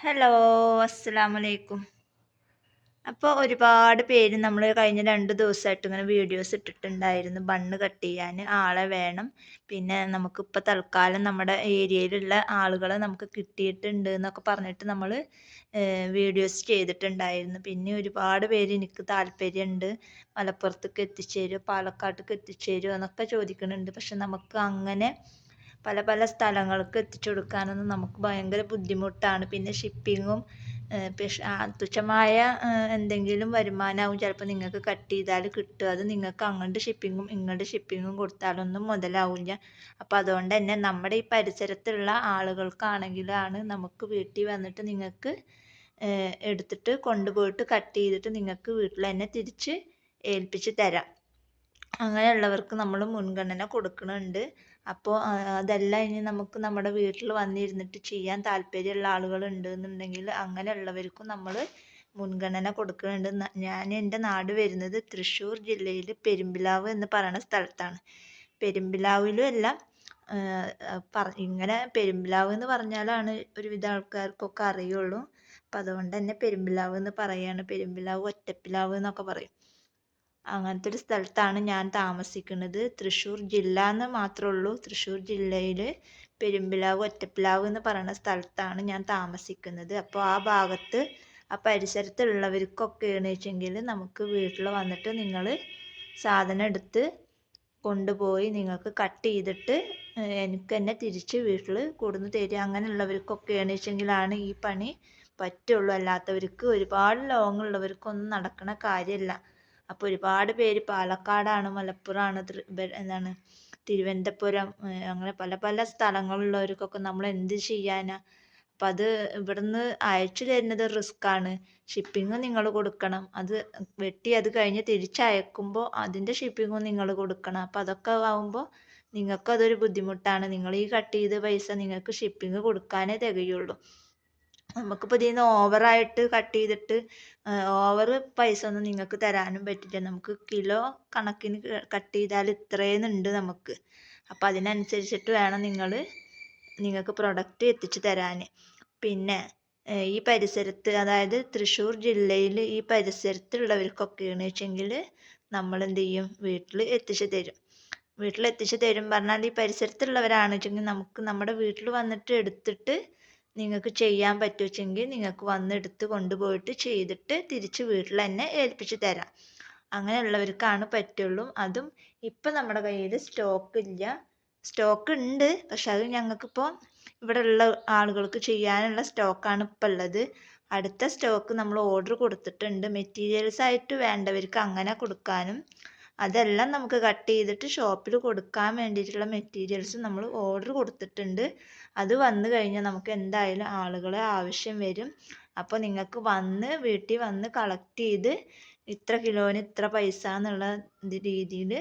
Hello, അസ്സലാമലൈക്കും. അപ്പോൾ ഒരുപാട് പേര് നമ്മൾ കഴിഞ്ഞ 2 ദിവസമായിട്ട് ഇങ്ങനെ വീഡിയോസ് ഇട്ടിട്ടുണ്ടായിരുന്നു. ബണ്ണ് കട്ട് ചെയ്യാൻ ആളെ വേണം. പിന്നെ നമുക്കിപ്പോൾ തൽക്കാലം നമ്മുടെ ഏരിയയിലുള്ള ആളുകളെ നമുക്ക് കിട്ടിയിട്ടുണ്ട് എന്നൊക്കെ പറഞ്ഞിട്ട് നമ്മൾ വീഡിയോസ് ചെയ്തിട്ടുണ്ടായിരുന്നു. പിന്നെ ഒരുപാട് പേര് എനിക്ക് താല്പര്യമുണ്ട്, മലപ്പുറത്തേക്ക് എത്തിച്ചേരുമോ പാലക്കാട്ടേക്ക് എത്തിച്ചേരുമോ എന്നൊക്കെ ചോദിക്കുന്നുണ്ട്. പക്ഷെ നമുക്ക് അങ്ങനെ പല പല സ്ഥലങ്ങൾക്ക് എത്തിച്ചു കൊടുക്കാനൊന്നും നമുക്ക് ഭയങ്കര ബുദ്ധിമുട്ടാണ്. പിന്നെ ഷിപ്പിങ്ങും തുച്ഛമായ എന്തെങ്കിലും വരുമാനമാവും ചിലപ്പോൾ നിങ്ങൾക്ക് കട്ട് ചെയ്താൽ കിട്ടുക. അത് നിങ്ങൾക്ക് അങ്ങോട്ട് ഷിപ്പിങ്ങും ഇങ്ങോട്ട് ഷിപ്പിങ്ങും കൊടുത്താലൊന്നും മുതലാവില്ല. അപ്പോൾ അതുകൊണ്ട് തന്നെ നമ്മുടെ ഈ പരിസരത്തുള്ള ആളുകൾക്കാണെങ്കിലാണ് നമുക്ക് വീട്ടിൽ വന്നിട്ട് നിങ്ങൾക്ക് എടുത്തിട്ട് കൊണ്ടുപോയിട്ട് കട്ട് ചെയ്തിട്ട് നിങ്ങൾക്ക് വീട്ടിൽ തന്നെ തിരിച്ച് ഏൽപ്പിച്ച് തരാം. അങ്ങനെയുള്ളവർക്ക് നമ്മൾ മുൻഗണന കൊടുക്കുന്നുണ്ട്. അപ്പോൾ അതല്ല, ഇനി നമുക്ക് നമ്മുടെ വീട്ടിൽ വന്നിരുന്നിട്ട് ചെയ്യാൻ താല്പര്യമുള്ള ആളുകളുണ്ട് എന്നുണ്ടെങ്കിൽ അങ്ങനെയുള്ളവർക്കും നമ്മൾ മുൻഗണന കൊടുക്കുന്നുണ്ട്. ഞാൻ എൻ്റെ നാട് വരുന്നത് തൃശ്ശൂർ ജില്ലയിൽ പെരുമ്പിലാവ് എന്ന് പറയുന്ന സ്ഥലത്താണ്. പെരുമ്പിലാവിലും എല്ലാം ഇങ്ങനെ പെരുമ്പിലാവ് എന്ന് പറഞ്ഞാലാണ് ഒരുവിധ ആൾക്കാർക്കൊക്കെ അറിയുള്ളൂ. അപ്പം അതുകൊണ്ട് തന്നെ പെരുമ്പിലാവ് എന്ന് പറയാണ്. പെരുമ്പിലാവ്, ഒറ്റപ്പിലാവ് എന്നൊക്കെ പറയും. അങ്ങനത്തെ ഒരു സ്ഥലത്താണ് ഞാൻ താമസിക്കുന്നത്. തൃശ്ശൂർ ജില്ല എന്ന് മാത്രമേ ഉള്ളൂ. തൃശ്ശൂർ ജില്ലയിൽ പെരുമ്പിലാവ്, ഒറ്റപ്പിലാവ് എന്ന് പറയുന്ന സ്ഥലത്താണ് ഞാൻ താമസിക്കുന്നത്. അപ്പോൾ ആ ഭാഗത്ത് ആ പരിസരത്തുള്ളവർക്കൊക്കെയാണ് വെച്ചെങ്കിൽ നമുക്ക് വീട്ടിൽ വന്നിട്ട് നിങ്ങൾ സാധനം എടുത്ത് കൊണ്ടുപോയി നിങ്ങൾക്ക് കട്ട് ചെയ്തിട്ട് എനിക്ക് തന്നെ തിരിച്ച് വീട്ടിൽ കൊടുന്ന് തരിക. അങ്ങനെയുള്ളവർക്കൊക്കെയാണ് വെച്ചെങ്കിലാണ് ഈ പണി പറ്റുള്ളൂ. അല്ലാത്തവർക്ക്, ഒരുപാട് ലോങ് ഉള്ളവർക്കൊന്നും നടക്കണ കാര്യമല്ല. അപ്പോൾ ഒരുപാട് പേര് പാലക്കാടാണ്, മലപ്പുറമാണ്, എന്താണ് തിരുവനന്തപുരം, അങ്ങനെ പല പല സ്ഥലങ്ങളുള്ളവർക്കൊക്കെ നമ്മൾ എന്ത് ചെയ്യാനാ. അപ്പം അത് ഇവിടുന്ന് അയച്ചു തരുന്നത് റിസ്ക്കാണ്. ഷിപ്പിങ് നിങ്ങൾ കൊടുക്കണം. അത് വെട്ടി അത് കഴിഞ്ഞ് തിരിച്ചയക്കുമ്പോൾ അതിൻ്റെ ഷിപ്പിങ്ങും നിങ്ങൾ കൊടുക്കണം. അപ്പം അതൊക്കെ ആവുമ്പോൾ നിങ്ങൾക്കതൊരു ബുദ്ധിമുട്ടാണ്. നിങ്ങൾ ഈ കട്ട് ചെയ്ത പൈസ നിങ്ങൾക്ക് ഷിപ്പിങ് കൊടുക്കാനേ തികയുള്ളൂ. നമുക്കിപ്പോൾ ഇതിൽ നിന്ന് ഓവറായിട്ട് കട്ട് ചെയ്തിട്ട് ഓവർ പൈസ ഒന്നും നിങ്ങൾക്ക് തരാനും പറ്റില്ല. നമുക്ക് കിലോ കണക്കിന് കട്ട് ചെയ്താൽ ഇത്രയെന്നുണ്ട് നമുക്ക്. അപ്പോൾ അതിനനുസരിച്ചിട്ട് വേണം നിങ്ങൾക്ക് പ്രൊഡക്റ്റ് എത്തിച്ചു തരാൻ. പിന്നെ ഈ പരിസരത്ത്, അതായത് തൃശ്ശൂർ ജില്ലയിൽ ഈ പരിസരത്തുള്ളവർക്കൊക്കെയാണ് വെച്ചെങ്കിൽ നമ്മൾ എന്ത് ചെയ്യും, വീട്ടിൽ എത്തിച്ചു തരും. വീട്ടിൽ എത്തിച്ചു തരും പറഞ്ഞാൽ ഈ പരിസരത്തുള്ളവരാണ് വെച്ചെങ്കിൽ നമുക്ക് നമ്മുടെ വീട്ടിൽ വന്നിട്ട് എടുത്തിട്ട് നിങ്ങൾക്ക് ചെയ്യാൻ പറ്റുവെച്ചെങ്കിൽ നിങ്ങൾക്ക് വന്നെടുത്ത് കൊണ്ടുപോയിട്ട് ചെയ്തിട്ട് തിരിച്ച് വീട്ടിൽ തന്നെ ഏൽപ്പിച്ച് തരാം. അങ്ങനെയുള്ളവർക്കാണ് പറ്റുള്ളൂ. അതും ഇപ്പം നമ്മുടെ കയ്യിൽ സ്റ്റോക്ക് ഇല്ല. സ്റ്റോക്ക് ഉണ്ട്, പക്ഷെ അത് ഞങ്ങൾക്കിപ്പോൾ ഇവിടെ ഉള്ള ആളുകൾക്ക് ചെയ്യാനുള്ള സ്റ്റോക്കാണ് ഇപ്പം ഉള്ളത്. അടുത്ത സ്റ്റോക്ക് നമ്മൾ ഓർഡർ കൊടുത്തിട്ടുണ്ട്. മെറ്റീരിയൽസ് ആയിട്ട് വേണ്ടവർക്ക് അങ്ങനെ കൊടുക്കാനും, അതെല്ലാം നമുക്ക് കട്ട് ചെയ്തിട്ട് ഷോപ്പിൽ കൊടുക്കാൻ വേണ്ടിയിട്ടുള്ള മെറ്റീരിയൽസ് നമ്മൾ ഓർഡർ കൊടുത്തിട്ടുണ്ട്. അത് വന്നു കഴിഞ്ഞാൽ നമുക്ക് എന്തായാലും ആളുകളെ ആവശ്യം വരും. അപ്പോൾ നിങ്ങൾക്ക് വീട്ടിൽ വന്ന് കളക്ട് ചെയ്ത് ഇത്ര കിലോന് ഇത്ര പൈസ എന്നുള്ള രീതിയിൽ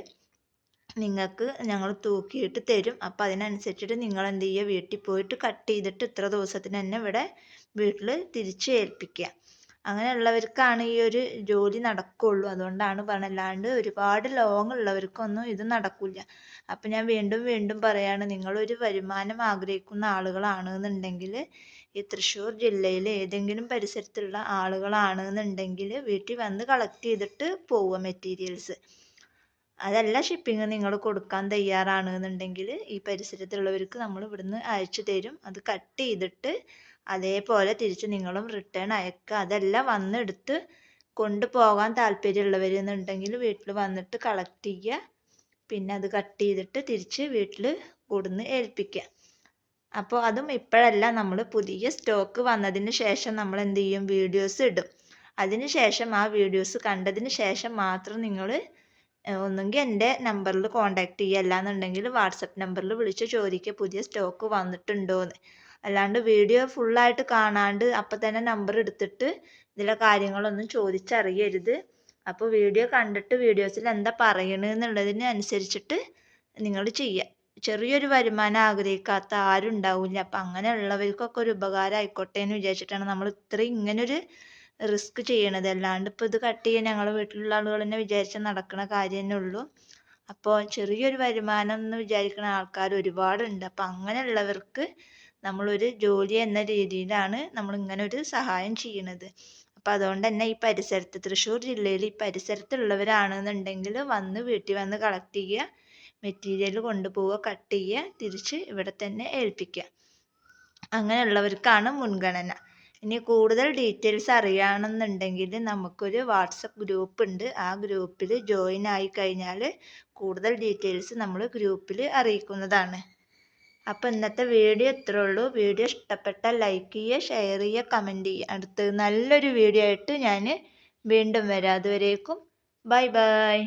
നിങ്ങൾക്ക് ഞങ്ങൾ തൂക്കിയിട്ട് തരും. അപ്പോൾ അതിനനുസരിച്ചിട്ട് നിങ്ങൾ എന്ത് ചെയ്യുക, വീട്ടിൽ പോയിട്ട് കട്ട് ചെയ്തിട്ട് ഇത്ര ദിവസത്തിന് തന്നെ ഇവിടെ വീട്ടിൽ തിരിച്ച് ഏൽപ്പിക്കുക. അങ്ങനെയുള്ളവർക്കാണ് ഈ ഒരു ജോലി നടക്കുകയുള്ളൂ. അതുകൊണ്ടാണ് പറഞ്ഞത്. അല്ലാണ്ട് ഒരുപാട് ലോങ് ഉള്ളവർക്കൊന്നും ഇത് നടക്കില്ല. അപ്പം ഞാൻ വീണ്ടും വീണ്ടും പറയാണ്, നിങ്ങളൊരു വരുമാനം ആഗ്രഹിക്കുന്ന ആളുകളാണെന്നുണ്ടെങ്കിൽ, ഈ തൃശ്ശൂർ ജില്ലയിൽ ഏതെങ്കിലും പരിസരത്തുള്ള ആളുകളാണെന്നുണ്ടെങ്കിൽ വീട്ടിൽ വന്ന് കളക്ട് ചെയ്തിട്ട് പോവുക മെറ്റീരിയൽസ്. അതല്ല, ഷിപ്പിംഗ് നിങ്ങൾ കൊടുക്കാൻ തയ്യാറാണെന്നുണ്ടെങ്കിൽ ഈ പരിസരത്തുള്ളവർക്ക് നമ്മൾ ഇവിടുന്ന് അയച്ചു തരും. അത് കട്ട് ചെയ്തിട്ട് അതേപോലെ തിരിച്ച് നിങ്ങളും റിട്ടേൺ അയക്കുക. അതല്ല, വന്നെടുത്ത് കൊണ്ടുപോകാൻ താല്പര്യമുള്ളവരെന്നുണ്ടെങ്കിൽ വീട്ടിൽ വന്നിട്ട് കളക്ട് ചെയ്യുക. പിന്നെ അത് കട്ട് ചെയ്തിട്ട് തിരിച്ച് വീട്ടിൽ കൊടുന്ന് ഏൽപ്പിക്കുക. അപ്പോൾ അതും ഇപ്പോഴല്ല, നമ്മൾ പുതിയ സ്റ്റോക്ക് വന്നതിന് ശേഷം നമ്മൾ എന്ത് ചെയ്യും, വീഡിയോസ് ഇടും. അതിന് ശേഷം ആ വീഡിയോസ് കണ്ടതിന് ശേഷം മാത്രം നിങ്ങൾ ഒന്നുകിൽ എൻ്റെ നമ്പറിൽ കോൺടാക്ട് ചെയ്യുക, അല്ലാന്നുണ്ടെങ്കിൽ വാട്സപ്പ് നമ്പറിൽ വിളിച്ച് ചോദിക്കുക പുതിയ സ്റ്റോക്ക് വന്നിട്ടുണ്ടോ എന്ന്. അല്ലാണ്ട് വീഡിയോ ഫുള്ളായിട്ട് കാണാണ്ട് അപ്പം തന്നെ നമ്പർ എടുത്തിട്ട് ഇതിലെ കാര്യങ്ങളൊന്നും ചോദിച്ചറിയരുത്. അപ്പോൾ വീഡിയോ കണ്ടിട്ട് വീഡിയോസിൽ എന്താ പറയണമെന്നുള്ളതിന് അനുസരിച്ചിട്ട് നിങ്ങൾ ചെയ്യുക. ചെറിയൊരു വരുമാനം ആഗ്രഹിക്കാത്ത ആരും ഉണ്ടാവില്ല. അപ്പം അങ്ങനെയുള്ളവർക്കൊക്കെ ഒരു ഉപകാരം ആയിക്കോട്ടെ എന്ന് വിചാരിച്ചിട്ടാണ് നമ്മൾ ഇത്രയും ഇങ്ങനൊരു റിസ്ക് ചെയ്യണത്. അല്ലാണ്ട് ഇപ്പോൾ ഇത് കട്ട് ചെയ്യാൻ ഞങ്ങളുടെ വീട്ടിലുള്ള ആളുകൾ തന്നെ വിചാരിച്ചാൽ നടക്കുന്ന കാര്യം തന്നെ ഉള്ളൂ. അപ്പോൾ ചെറിയൊരു വരുമാനം എന്ന് വിചാരിക്കുന്ന ആൾക്കാർ ഒരുപാടുണ്ട്. അപ്പം അങ്ങനെയുള്ളവർക്ക് നമ്മളൊരു ജോലി എന്ന രീതിയിലാണ് നമ്മളിങ്ങനെ ഒരു സഹായം ചെയ്യണത്. അപ്പോൾ അതുകൊണ്ട് തന്നെ ഈ പരിസരത്ത് തൃശ്ശൂർ ജില്ലയിൽ ഈ പരിസരത്തുള്ളവരാണെന്നുണ്ടെങ്കിൽ വീട്ടിൽ വന്ന് കളക്ട് ചെയ്യുക, മെറ്റീരിയൽ കൊണ്ടുപോവുക, കട്ട് ചെയ്യുക, തിരിച്ച് ഇവിടെ തന്നെ ഏൽപ്പിക്കുക. അങ്ങനെയുള്ളവർക്കാണ് മുൻഗണന. ഇനി കൂടുതൽ ഡീറ്റെയിൽസ് അറിയണമെന്നുണ്ടെങ്കിൽ നമുക്കൊരു വാട്സപ്പ് ഗ്രൂപ്പ് ഉണ്ട്. ആ ഗ്രൂപ്പിൽ ജോയിൻ ആയി കഴിഞ്ഞാൽ കൂടുതൽ ഡീറ്റെയിൽസ് നമ്മൾ ഗ്രൂപ്പിൽ അറിയിക്കുന്നതാണ്. അപ്പോൾ ഇന്നത്തെ വീഡിയോ ഇത്രേ ഉള്ളൂ. വീഡിയോ ഇഷ്ടപ്പെട്ടാൽ ലൈക്ക് ചെയ്യുക, ഷെയർ ചെയ്യുക, കമൻറ്റ് ചെയ്യുക. അടുത്ത് നല്ലൊരു വീഡിയോ ആയിട്ട് ഞാൻ വീണ്ടും വരാം. അതുവരേക്കും ബൈ ബൈ.